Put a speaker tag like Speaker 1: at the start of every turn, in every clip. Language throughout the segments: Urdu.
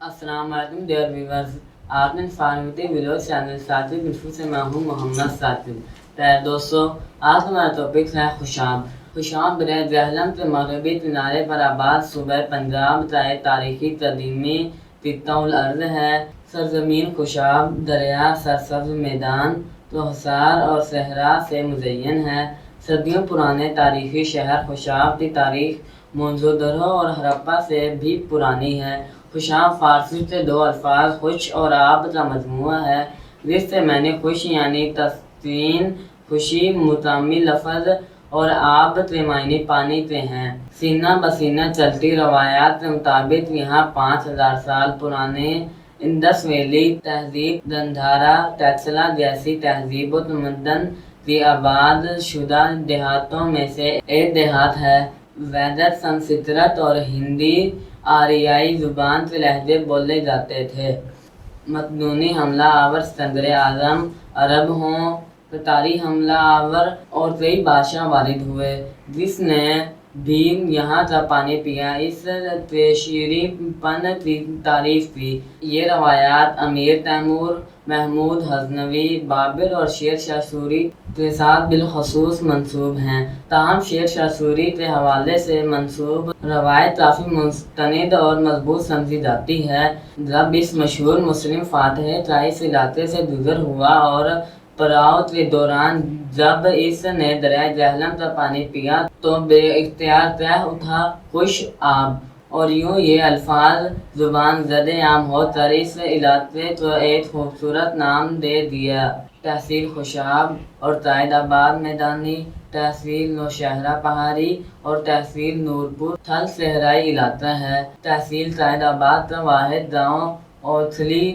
Speaker 1: السلام علیکم ڈیئر ویورز، آپ نے انفارمیٹیو ویڈیو چینل ساتھی بالکل سے میں ہوں محمد ساتھی۔ دوستو، آج ہمارا ٹاپک ہے خوشام۔ خوشام برے جہلم کے مغربی کنارے پر آباد صوبہ پنجاب کا ایک تاریخی قدیمی خطہ الارض ہے۔ سرزمین خوشام دریا، سرسبز میدان، کوہسار اور صحرا سے مزین ہے۔ صدیوں پرانے تاریخی شہر خوشام کی تاریخ موہنجودڑو اور ہڑپہ سے بھی پرانی ہے۔ خوشام فارسی سے دو الفاظ خوش اور آب کا مجموعہ ہے، جس سے میں نے خوش یعنی تسکین، خوشی متعمی لفظ اور آب کے معنی پانی کے ہیں۔ سینہ بسینہ چلتی روایات کے مطابق یہاں 5000 سال پرانے انڈس ویلی تہذیب، گندھارا، ٹیکسلا جیسی تہذیب و تمدن کی آباد شدہ دیہاتوں میں سے ایک دیہات ہے۔ ویدک، سنسکرت اور ہندی آریائی زبان کے لہجے بولے جاتے تھے۔ مقدونی حملہ آور، اسکندر اعظم، عرب ہوں، تتاری حملہ آور اور کئی بادشاہ وارد ہوئے، جس نے بھی یہاں کا پانی پیا۔ اس کے شیریں پن کی تعریف کی یہ روایات امیر تیمور، محمود غزنوی، بابر اور شیر شاہ سوری کے ساتھ بالخصوص منسوب ہیں۔ تاہم شیر شاہ سوری کے حوالے سے منسوب روایت کافی مستند اور مضبوط سمجھی جاتی ہے۔ جب اس مشہور مسلم فاتح کا اس علاقے سے گزر ہوا اور پڑاؤ کے دوران جب اس نے دریائے جہلم کا پانی پیا تو بے اختیار کہہ اٹھا خوش آب، اور یوں یہ الفاظ زبان زد عام ہو کر اس علاقے کو ایک خوبصورت نام دے دیا۔ تحصیل خوشاب اور قائد آباد میدانی، تحصیل نوشہرہ پہاڑی اور تحصیل نورپور تھل صحرائی علاقہ ہے۔ تحصیل قائد آباد کا واحد گاؤں اوتھلی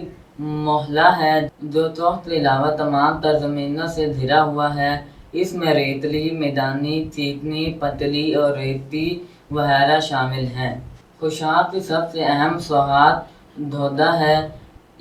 Speaker 1: محلہ ہے، جو چوک کے علاوہ تمام تر زمینوں سے گھرا ہوا ہے۔ اس میں ریتلی، میدانی، چیکنی، پتلی اور ریتی وغیرہ شامل ہیں۔ خوشام کی سب سے اہم سوغات ڈھوڈا ہے۔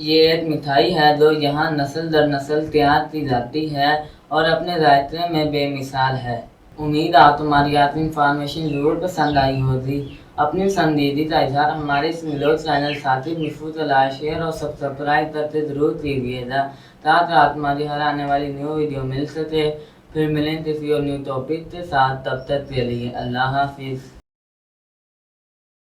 Speaker 1: یہ ایک مٹھائی ہے جو یہاں نسل در نسل تیار کی جاتی ہے اور اپنے ذائقے میں بے مثال ہے۔ امید آپ تمہاری آج کی انفارمیشن ضرور پسند آئی ہوگی۔ اپنی پسندیدگی کا اظہار ہمارے اس ویڈیو چینل ساتھی محفوظ لائک، شیئر اور سبسکرائب کرتے ضرور کیجیے گا، تاکہ آپ تمہاری ہر آنے والی نیو ویڈیو مل سکے۔ پھر ملیں کسی اور نیو ٹاپک کے ساتھ، تب تک کے لیے اللہ حافظ۔